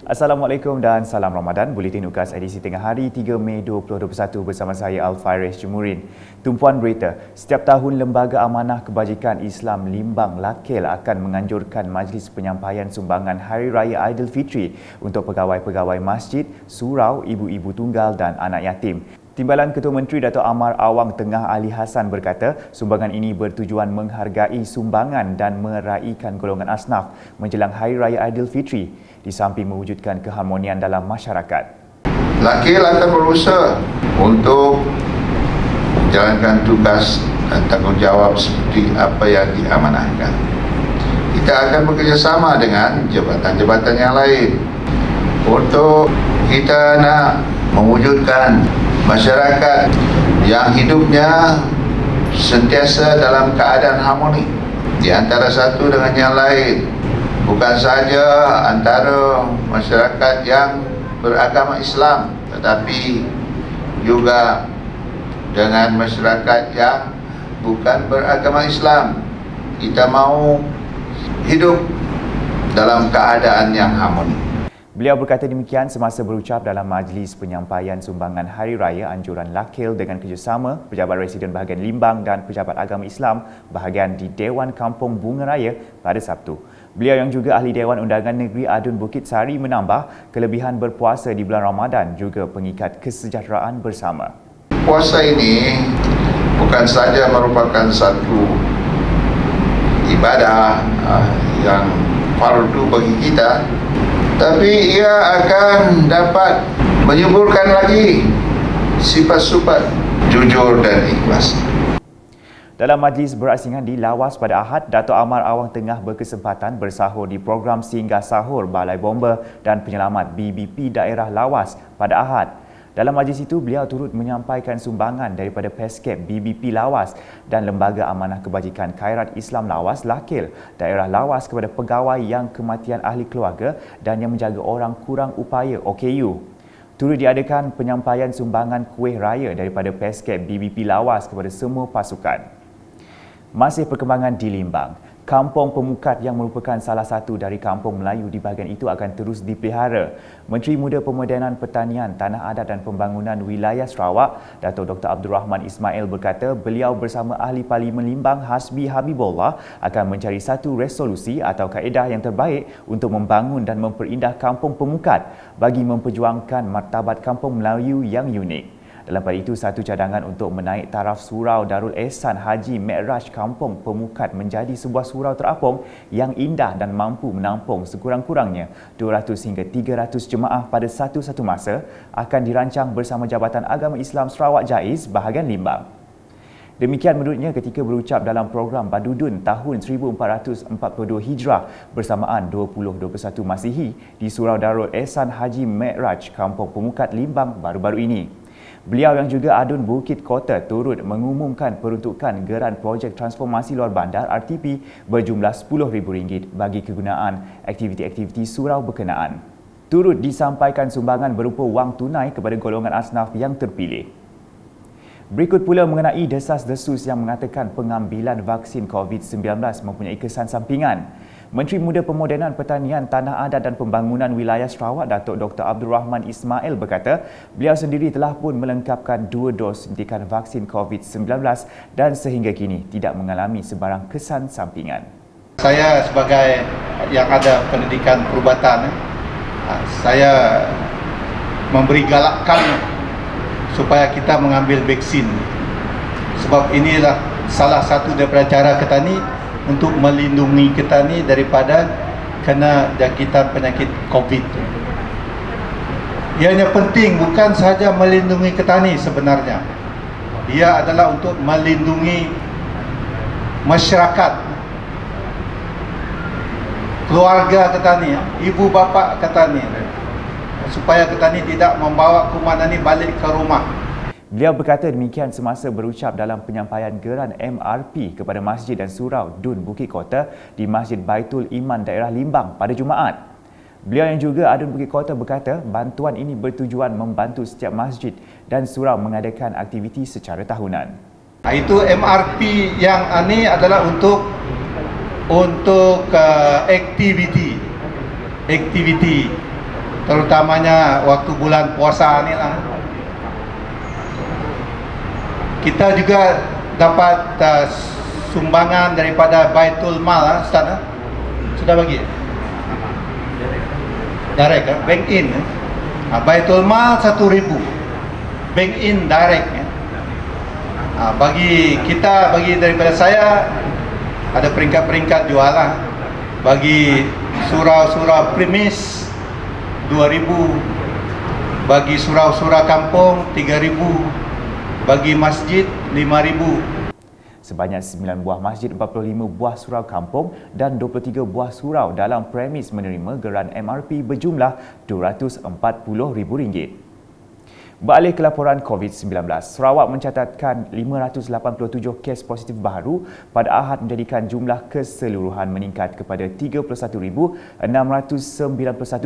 Assalamualaikum dan salam Ramadan. Buletin UKAS edisi tengah hari 3 Mei 2021 bersama saya Al-Fairiz Jumurin. Tumpuan berita, setiap tahun Lembaga Amanah Kebajikan Islam Limbang Lakil akan menganjurkan majlis penyampaian sumbangan Hari Raya Aidilfitri untuk pegawai-pegawai masjid, surau, ibu-ibu tunggal dan anak yatim. Timbalan Ketua Menteri Dato' Amar Awang Tengah Ali Hassan berkata, sumbangan ini bertujuan menghargai sumbangan dan meraihkan golongan asnaf menjelang Hari Raya Aidilfitri di samping mewujudkan keharmonian dalam masyarakat. Lakil akan berusaha untuk menjalankan tugas dan tanggungjawab seperti apa yang diamanahkan. Kita akan bekerjasama dengan jabatan-jabatan yang lain untuk kita nak mewujudkan masyarakat yang hidupnya sentiasa dalam keadaan harmoni di antara satu dengan yang lain, bukan saja antara masyarakat yang beragama Islam tetapi juga dengan masyarakat yang bukan beragama Islam. Kita mahu hidup dalam keadaan yang harmoni. Beliau berkata demikian semasa berucap dalam majlis penyampaian sumbangan Hari Raya Anjuran Lakil dengan kerjasama Pejabat Residen Bahagian Limbang dan Pejabat Agama Islam bahagian di Dewan Kampung Bunga Raya pada Sabtu. Beliau yang juga Ahli Dewan Undangan Negeri Adun Bukit Sari menambah kelebihan berpuasa di bulan Ramadan juga pengikat kesejahteraan bersama. Puasa ini bukan saja merupakan satu ibadah yang fardu bagi kita, tapi ia akan dapat menyuburkan lagi sifat-sifat jujur dan ikhlas. Dalam majlis berasingan di Lawas pada Ahad, Dato' Amar Awang Tengah berkesempatan bersahur di program Singgah Sahur Balai Bomba dan Penyelamat BBP Daerah Lawas pada Ahad. Dalam majlis itu, beliau turut menyampaikan sumbangan daripada Peskep BBP Lawas dan Lembaga Amanah Kebajikan Khairat Islam Lawas Lakil, daerah Lawas kepada pegawai yang kematian ahli keluarga dan yang menjaga orang kurang upaya OKU. Turut diadakan penyampaian sumbangan kuih raya daripada Peskep BBP Lawas kepada semua pasukan. Masih perkembangan di Limbang. Kampung Pemukat yang merupakan salah satu dari kampung Melayu di bahagian itu akan terus dipelihara. Menteri Muda Pemodenan Pertanian, Tanah Adat dan Pembangunan Wilayah Sarawak, Dato' Dr. Abdul Rahman Ismail berkata beliau bersama Ahli Parlimen Limbang Hasbi Habibullah akan mencari satu resolusi atau kaedah yang terbaik untuk membangun dan memperindah Kampung Pemukat bagi memperjuangkan martabat kampung Melayu yang unik. Dalam pada itu, satu cadangan untuk menaik taraf surau Darul Ehsan Haji Mi'raj Kampung Pemukat menjadi sebuah surau terapung yang indah dan mampu menampung sekurang-kurangnya 200 hingga 300 jemaah pada satu masa akan dirancang bersama Jabatan Agama Islam Sarawak JAIZ bahagian Limbang. Demikian menurutnya ketika berucap dalam program Badudun tahun 1442 Hijrah bersamaan 2021 Masihi di Surau Darul Ehsan Haji Mi'raj Kampung Pemukat Limbang baru-baru ini. Beliau yang juga Adun Bukit Kota turut mengumumkan peruntukan geran projek transformasi luar bandar RTP berjumlah RM10,000 bagi kegunaan aktiviti-aktiviti surau berkenaan. Turut disampaikan sumbangan berupa wang tunai kepada golongan asnaf yang terpilih. Berikut pula mengenai desas-desus yang mengatakan pengambilan vaksin COVID-19 mempunyai kesan sampingan. Menteri Muda Pemodenan Pertanian, Tanah Adat dan Pembangunan Wilayah Sarawak, Dato' Dr. Abdul Rahman Ismail berkata, beliau sendiri telah pun melengkapkan 2 dos suntikan vaksin COVID-19 dan sehingga kini tidak mengalami sebarang kesan sampingan. Saya sebagai yang ada pendidikan perubatan, saya memberi galakkan supaya kita mengambil vaksin. Sebab inilah salah satu daripada cara kita ni untuk melindungi kita ni daripada kena jangkitan penyakit COVID. Ianya penting bukan sahaja melindungi petani sebenarnya. Ia adalah untuk melindungi masyarakat, keluarga petani, ibu bapa petani, supaya petani tidak membawa kuman ini balik ke rumah. Beliau berkata demikian semasa berucap dalam penyampaian geran MRP kepada masjid dan surau Dun Bukit Kota di Masjid Baitul Iman daerah Limbang pada Jumaat. Beliau yang juga Adun Bukit Kota berkata bantuan ini bertujuan membantu setiap masjid dan surau mengadakan aktiviti secara tahunan. Itu MRP yang ini adalah untuk aktiviti terutamanya waktu bulan puasa ni lah. Kita juga dapat sumbangan daripada Baitul Mal, Ustaz. Sudah bagi? Direct, bank in. Baitul Mal 1,000. Bank in direct. Bagi kita, bagi daripada saya, ada peringkat-peringkat jualan. Bagi surau-surau premis 2,000, bagi surau-surau kampung 3,000, bagi masjid 5,000. Sebanyak 9 buah masjid, 45 buah surau kampung dan 23 buah surau dalam premis menerima geran MRP berjumlah RM240,000. Beralih ke laporan COVID-19, Sarawak mencatatkan 587 kes positif baru pada Ahad menjadikan jumlah keseluruhan meningkat kepada 31,691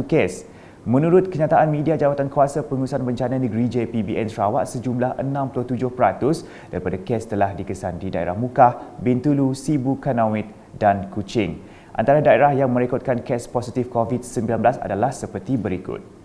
kes. Menurut kenyataan media Jawatankuasa Pengurusan Bencana Negeri JPBN Sarawak, sejumlah 67% daripada kes telah dikesan di daerah Mukah, Bintulu, Sibu, Kanawit dan Kuching. Antara daerah yang merekodkan kes positif COVID-19 adalah seperti berikut.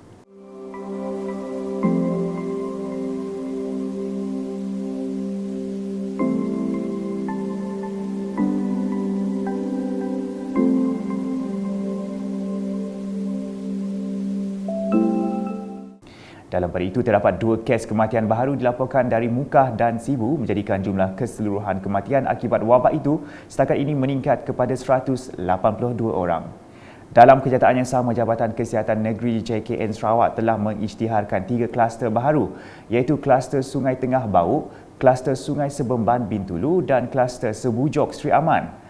Dalam pada itu, terdapat 2 kes kematian baru dilaporkan dari Mukah dan Sibu menjadikan jumlah keseluruhan kematian akibat wabak itu setakat ini meningkat kepada 182 orang. Dalam kenyataan yang sama, Jabatan Kesihatan Negeri JKN Sarawak telah mengisytiharkan 3 kluster baru, iaitu kluster Sungai Tengah Bauk, kluster Sungai Sebemban Bintulu dan kluster Sebujok Sri Aman.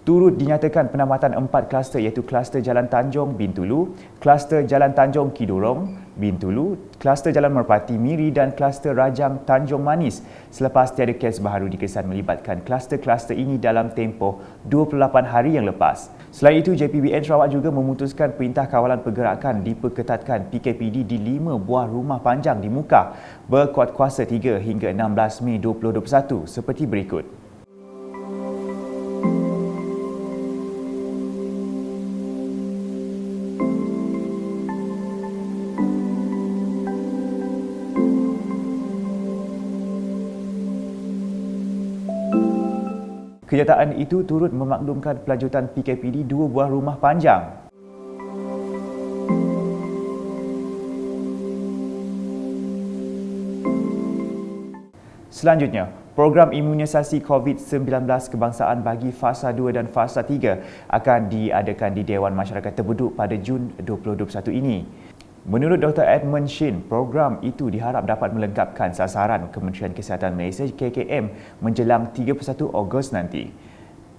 Turut dinyatakan penamatan 4 kluster iaitu kluster Jalan Tanjung Bintulu, kluster Jalan Tanjung Kidurong Bintulu, kluster Jalan Merpati Miri dan kluster Rajang Tanjung Manis selepas tiada kes baru dikesan melibatkan kluster-kluster ini dalam tempoh 28 hari yang lepas. Selain itu, JPBN Sarawak juga memutuskan Perintah Kawalan Pergerakan diperketatkan PKPD di 5 buah rumah panjang di Mukah berkuat kuasa 3 hingga 16 Mei 2021 seperti berikut. Kenyataan itu turut memaklumkan pelanjutan PKPD 2 buah rumah panjang. Selanjutnya, program imunisasi COVID-19 kebangsaan bagi fasa 2 dan fasa 3 akan diadakan di Dewan Masyarakat Terpeduk pada Jun 2021 ini. Menurut Dr. Edmund Shin, program itu diharap dapat melengkapkan sasaran Kementerian Kesihatan Malaysia KKM menjelang 31 Ogos nanti.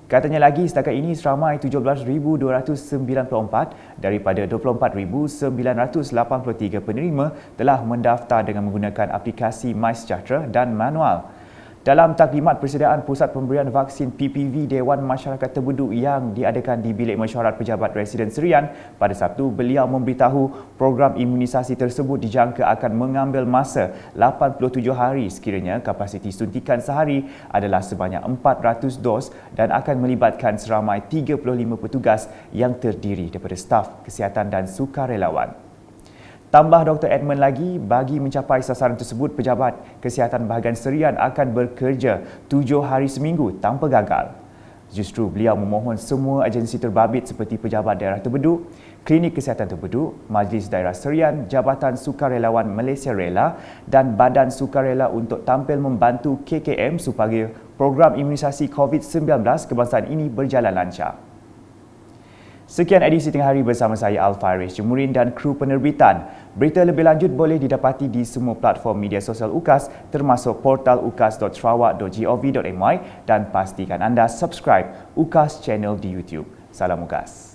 Katanya lagi, setakat ini seramai 17,294 daripada 24,983 penerima telah mendaftar dengan menggunakan aplikasi MySejahtera dan manual. Dalam taklimat persediaan Pusat Pemberian Vaksin PPV Dewan Masyarakat Terpeduk yang diadakan di Bilik Mesyuarat Pejabat Residen Serian pada Sabtu, beliau memberitahu program imunisasi tersebut dijangka akan mengambil masa 87 hari sekiranya kapasiti suntikan sehari adalah sebanyak 400 dos dan akan melibatkan seramai 35 petugas yang terdiri daripada staf kesihatan dan sukarelawan. Tambah Dr. Edmund lagi, bagi mencapai sasaran tersebut, Pejabat Kesihatan Bahagian Serian akan bekerja 7 hari seminggu tanpa gagal. Justru beliau memohon semua agensi terbabit seperti Pejabat Daerah Terpeduk, Klinik Kesihatan Terpeduk, Majlis Daerah Serian, Jabatan Sukarelawan Malaysia Rela dan Badan Sukarela untuk tampil membantu KKM supaya program imunisasi COVID-19 kebangsaan ini berjalan lancar. Sekian edisi Tengah Hari bersama saya Al-Faris Jemurin dan kru penerbitan. Berita lebih lanjut boleh didapati di semua platform media sosial UKAS termasuk portal ukas.sarawak.gov.my dan pastikan anda subscribe UKAS channel di YouTube. Salam UKAS.